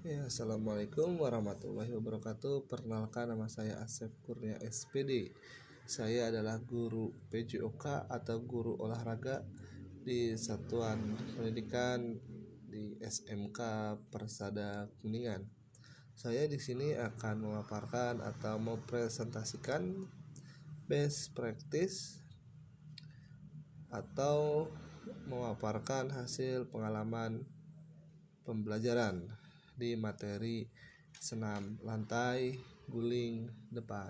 Ya, Assalamualaikum warahmatullahi wabarakatuh. Perkenalkan, nama saya Asep Kurnia SPD. Saya adalah guru PJOK atau guru olahraga di Satuan Pendidikan di SMK Persada Kuningan. Saya di sini akan memaparkan atau mempresentasikan best practice atau memaparkan hasil pengalaman pembelajaran di materi senam lantai guling depan.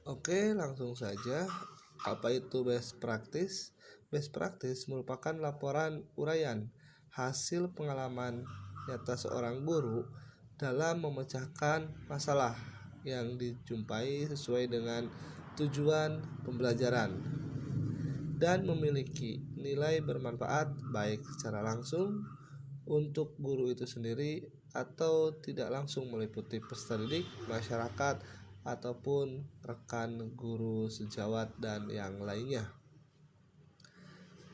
Oke, langsung saja. Apa itu best practice? Best practice merupakan laporan uraian hasil pengalaman nyata seorang guru dalam memecahkan masalah yang dijumpai sesuai dengan tujuan pembelajaran dan memiliki nilai bermanfaat baik secara langsung untuk guru itu sendiri atau tidak langsung meliputi peserta didik, masyarakat, ataupun rekan guru sejawat dan yang lainnya.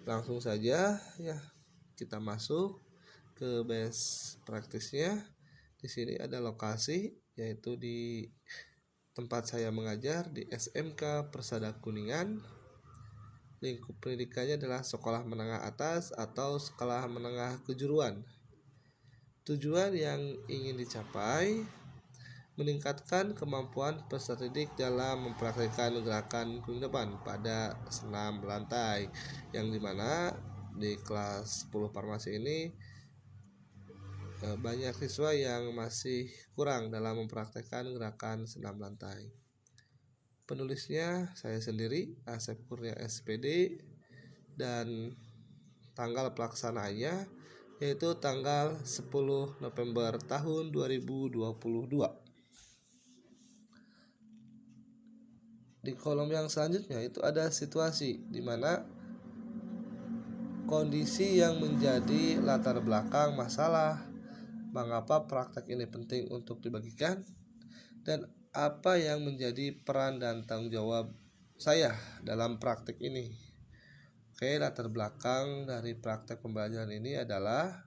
Langsung saja ya, kita masuk ke best practice-nya. Di sini ada lokasi, yaitu di tempat saya mengajar di SMK Persada Kuningan. Lingkup pendidikannya adalah sekolah menengah atas atau sekolah menengah kejuruan. Tujuan yang ingin dicapai meningkatkan kemampuan peserta didik dalam mempraktikkan gerakan guling depan pada senam lantai, yang dimana di kelas 10 farmasi ini banyak siswa yang masih kurang dalam mempraktikkan gerakan senam lantai. Penulisnya saya sendiri, Asep Kurnia SPD, dan tanggal pelaksanaannya yaitu tanggal 10 November tahun 2022. Di kolom yang selanjutnya itu ada situasi di mana kondisi yang menjadi latar belakang masalah, mengapa praktek ini penting untuk dibagikan, dan apa yang menjadi peran dan tanggung jawab saya dalam praktek ini. Oke, latar belakang dari praktek pembelajaran ini adalah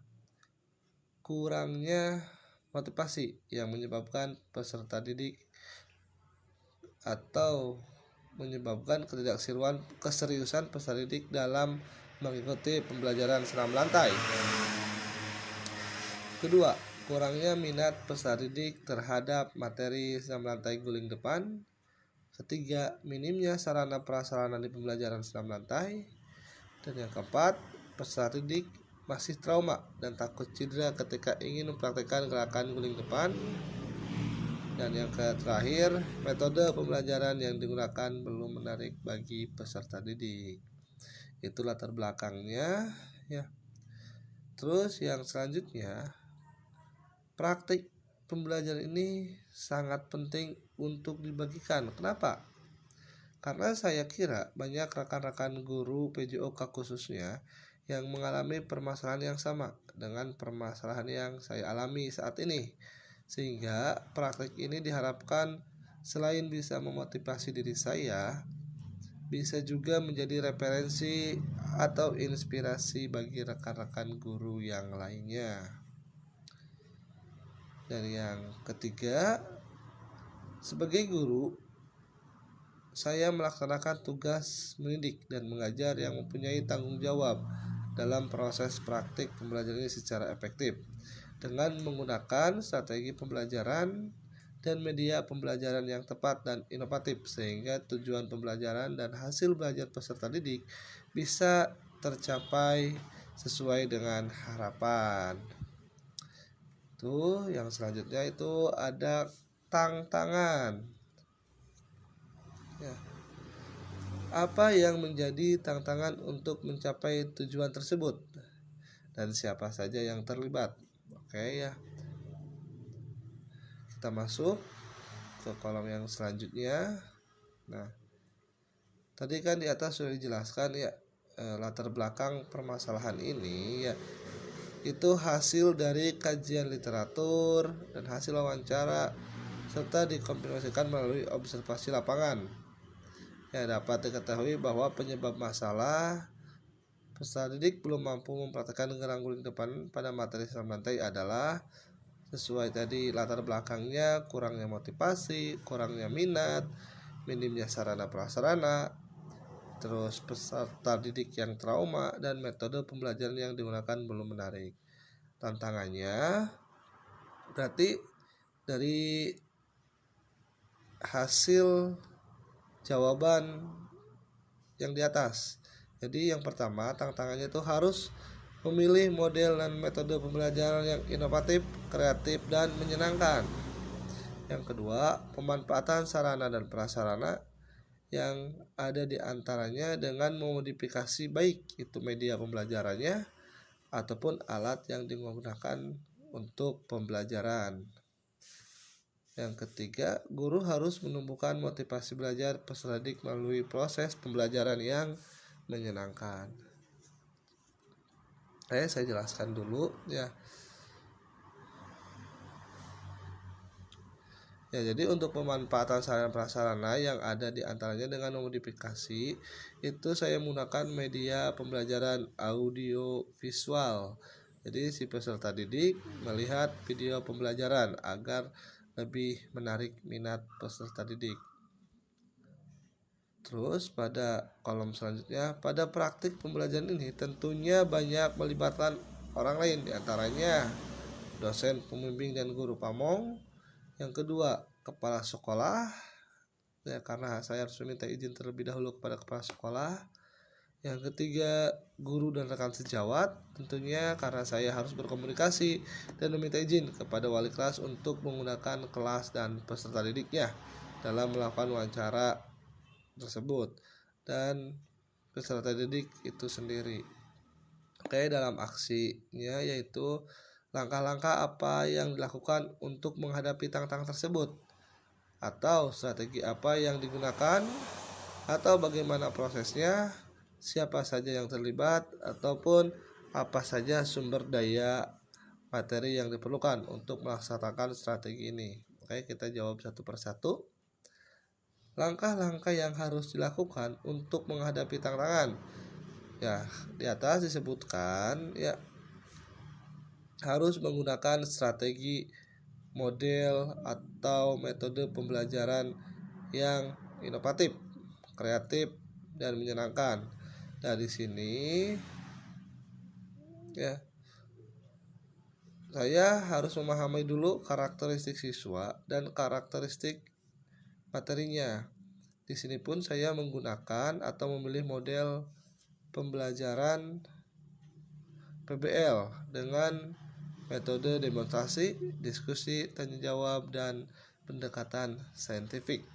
kurangnya motivasi yang menyebabkan peserta didik atau menyebabkan keseriusan peserta didik dalam mengikuti pembelajaran senam lantai. Kedua, kurangnya minat peserta didik terhadap materi senam lantai guling depan. Ketiga, minimnya sarana prasarana di pembelajaran senam lantai. Dan yang keempat, peserta didik masih trauma dan takut cedera ketika ingin mempraktikkan gerakan guling depan. Dan yang terakhir, metode pembelajaran yang digunakan belum menarik bagi peserta didik. Itu latar belakangnya ya. Terus yang selanjutnya, praktik pembelajaran ini sangat penting untuk dibagikan. Kenapa? Karena saya kira banyak rekan-rekan guru PJOK khususnya yang mengalami permasalahan yang sama dengan permasalahan yang saya alami saat ini. Sehingga praktik ini diharapkan selain bisa memotivasi diri saya, bisa juga menjadi referensi atau inspirasi bagi rekan-rekan guru yang lainnya. Dan yang ketiga, sebagai guru, saya melaksanakan tugas mendidik dan mengajar yang mempunyai tanggung jawab dalam proses praktik pembelajaran ini secara efektif dengan menggunakan strategi pembelajaran dan media pembelajaran yang tepat dan inovatif, sehingga tujuan pembelajaran dan hasil belajar peserta didik bisa tercapai sesuai dengan harapan. Tuh, yang selanjutnya itu ada tantangan. Ya. Apa yang menjadi tantangan untuk mencapai tujuan tersebut dan siapa saja yang terlibat? Oke ya. Kita masuk ke kolom yang selanjutnya. Nah, tadi kan di atas sudah dijelaskan ya latar belakang permasalahan ini ya. Itu hasil dari kajian literatur dan hasil wawancara serta dikonfirmasikan melalui observasi lapangan. Ya, dapat diketahui bahwa penyebab masalah peserta didik belum mampu mempraktekkan gerak guling depan pada materi senam lantai adalah sesuai tadi latar belakangnya, kurangnya motivasi, kurangnya minat, minimnya sarana prasarana, terus peserta didik yang trauma, dan metode pembelajaran yang digunakan belum menarik. Tantangannya berarti dari hasil jawaban yang di atas. Jadi yang pertama tantangannya itu harus memilih model dan metode pembelajaran yang inovatif, kreatif, dan menyenangkan. Yang kedua, pemanfaatan sarana dan prasarana yang ada di antaranya dengan memodifikasi baik itu media pembelajarannya ataupun alat yang digunakan untuk pembelajaran. Yang ketiga, guru harus menumbuhkan motivasi belajar peserta didik melalui proses pembelajaran yang menyenangkan. Saya jelaskan dulu ya. Ya, jadi untuk pemanfaatan sarana prasarana yang ada di antaranya dengan memodifikasi itu saya menggunakan media pembelajaran audio visual. Jadi si peserta didik melihat video pembelajaran agar lebih menarik minat peserta didik. Terus pada kolom selanjutnya, pada praktik pembelajaran ini tentunya banyak melibatkan orang lain, diantaranya dosen, pembimbing, dan guru pamong. Yang kedua, kepala sekolah, ya, karena saya harus meminta izin terlebih dahulu kepada kepala sekolah. Yang ketiga, guru dan rekan sejawat, tentunya karena saya harus berkomunikasi dan meminta izin kepada wali kelas untuk menggunakan kelas dan peserta didiknya dalam melakukan wawancara tersebut dan peserta didik itu sendiri. Oke, dalam aksinya yaitu langkah-langkah apa yang dilakukan untuk menghadapi tantangan tersebut, atau strategi apa yang digunakan, atau bagaimana prosesnya, siapa saja yang terlibat, ataupun apa saja sumber daya materi yang diperlukan untuk melaksanakan strategi ini. Oke, kita jawab satu persatu. Langkah-langkah yang harus dilakukan untuk menghadapi tantangan. Ya, di atas disebutkan ya harus menggunakan strategi, model atau metode pembelajaran yang inovatif, kreatif, dan menyenangkan. Dari sini ya saya harus memahami dulu karakteristik siswa dan karakteristik materinya. Di sini pun saya menggunakan atau memilih model pembelajaran PBL dengan metode demonstrasi, diskusi, tanya jawab, dan pendekatan saintifik.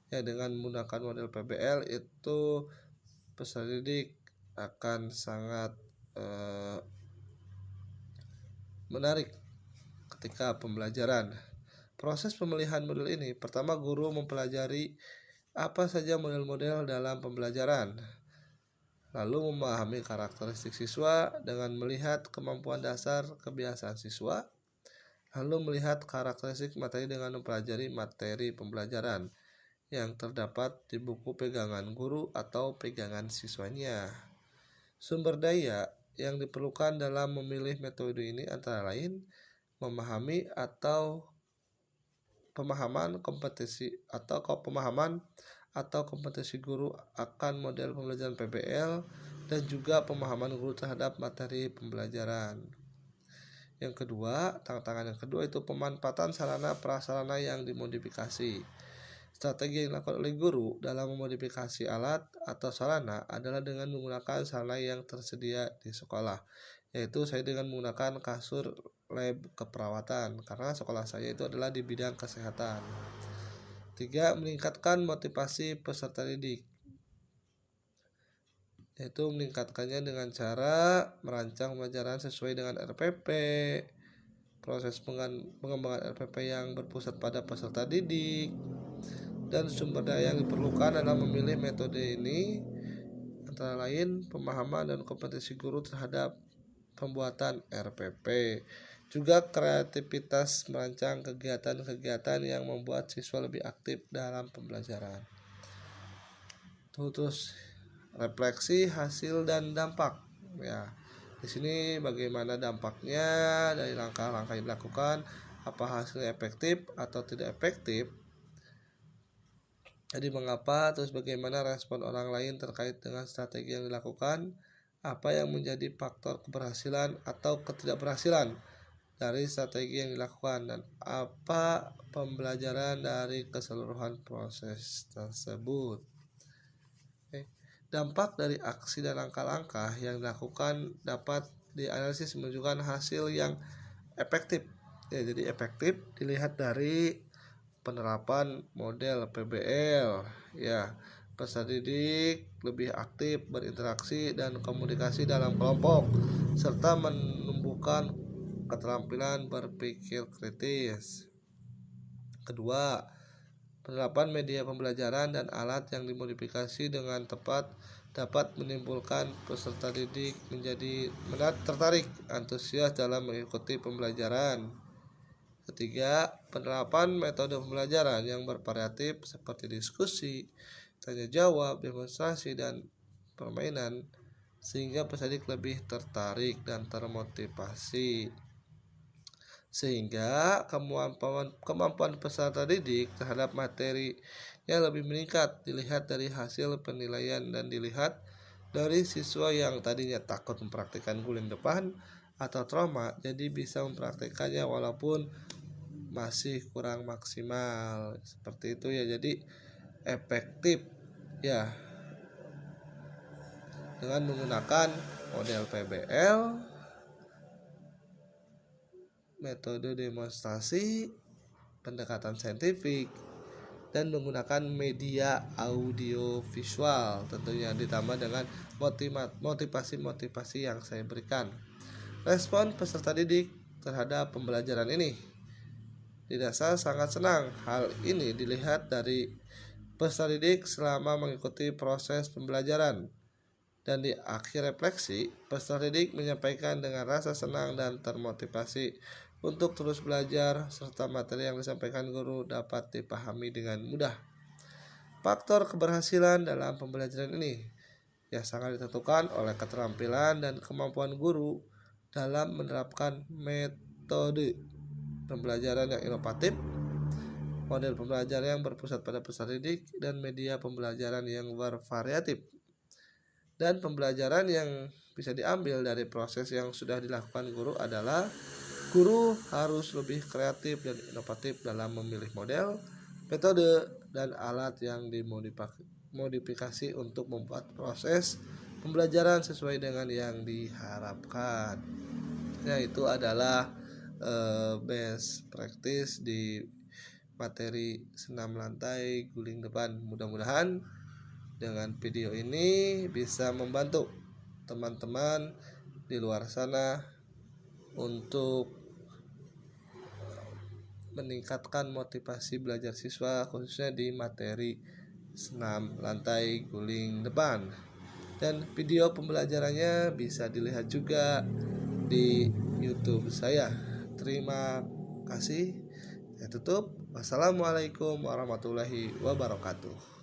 Ya, dengan menggunakan model PBL itu peserta didik akan sangat menarik ketika pembelajaran. Proses pemilihan model ini, pertama guru mempelajari apa saja model-model dalam pembelajaran, lalu memahami karakteristik siswa dengan melihat kemampuan dasar kebiasaan siswa, lalu melihat karakteristik materi dengan mempelajari materi pembelajaran yang terdapat di buku pegangan guru atau pegangan siswanya. Sumber daya yang diperlukan dalam memilih metode ini antara lain pemahaman atau kompetensi guru akan model pembelajaran PBL dan juga pemahaman guru terhadap materi pembelajaran. Yang kedua, tantangan yang kedua itu pemanfaatan sarana prasarana yang dimodifikasi. Strategi yang dilakukan oleh guru dalam memodifikasi alat atau sarana adalah dengan menggunakan sarana yang tersedia di sekolah, yaitu saya dengan menggunakan kasur lab keperawatan karena sekolah saya itu adalah di bidang kesehatan. 3. Meningkatkan motivasi peserta didik, yaitu meningkatkannya dengan cara merancang pembelajaran sesuai dengan RPP, proses pengembangan RPP yang berpusat pada peserta didik, dan sumber daya yang diperlukan dalam memilih metode ini antara lain pemahaman dan kompetensi guru terhadap pembuatan RPP, juga kreativitas merancang kegiatan-kegiatan yang membuat siswa lebih aktif dalam pembelajaran. Terus refleksi hasil dan dampak. Ya, di sini bagaimana dampaknya dari langkah-langkah yang dilakukan, apa hasilnya efektif atau tidak efektif. Jadi mengapa, terus bagaimana respon orang lain terkait dengan strategi yang dilakukan, apa yang menjadi faktor keberhasilan atau ketidakberhasilan dari strategi yang dilakukan, dan apa pembelajaran dari keseluruhan proses tersebut. Dampak dari aksi dan langkah-langkah yang dilakukan dapat dianalisis menunjukkan hasil yang efektif. Ya, jadi efektif dilihat dari penerapan model PBL, ya, peserta didik lebih aktif berinteraksi dan komunikasi dalam kelompok serta menumbuhkan keterampilan berpikir kritis. Kedua, penerapan media pembelajaran dan alat yang dimodifikasi dengan tepat dapat menimbulkan peserta didik menjadi tertarik, antusias dalam mengikuti pembelajaran. Ketiga, penerapan metode pembelajaran yang bervariatif seperti diskusi, tanya jawab, demonstrasi, dan permainan sehingga peserta didik lebih tertarik dan termotivasi. Sehingga kemampuan peserta didik terhadap materi yang lebih meningkat dilihat dari hasil penilaian dan dilihat dari siswa yang tadinya takut mempraktikkan guling depan atau trauma jadi bisa mempraktikannya walaupun masih kurang maksimal. Seperti itu ya, jadi efektif ya dengan menggunakan model PBL, metode demonstrasi, pendekatan saintifik, dan menggunakan media audio visual, tentunya ditambah dengan motivasi-motivasi yang saya berikan. Respon peserta didik terhadap pembelajaran ini dirasa sangat senang. Hal ini dilihat dari peserta didik selama mengikuti proses pembelajaran. Dan di akhir refleksi, peserta didik menyampaikan dengan rasa senang dan termotivasi untuk terus belajar serta materi yang disampaikan guru dapat dipahami dengan mudah. Faktor keberhasilan dalam pembelajaran ini ya sangat ditentukan oleh keterampilan dan kemampuan guru dalam menerapkan metode pembelajaran yang inovatif, model pembelajaran yang berpusat pada peserta didik, dan media pembelajaran yang bervariatif. Dan pembelajaran yang bisa diambil dari proses yang sudah dilakukan guru adalah guru harus lebih kreatif dan inovatif dalam memilih model, metode, dan alat yang dimodifikasi untuk membuat proses pembelajaran sesuai dengan yang diharapkan. Ya, itu adalah best practice di materi senam lantai guling depan. Mudah-mudahan dengan video ini bisa membantu teman-teman di luar sana untuk meningkatkan motivasi belajar siswa khususnya di materi senam lantai guling depan. Dan video pembelajarannya bisa dilihat juga di YouTube saya. Terima kasih. Saya tutup. Wassalamualaikum warahmatullahi wabarakatuh.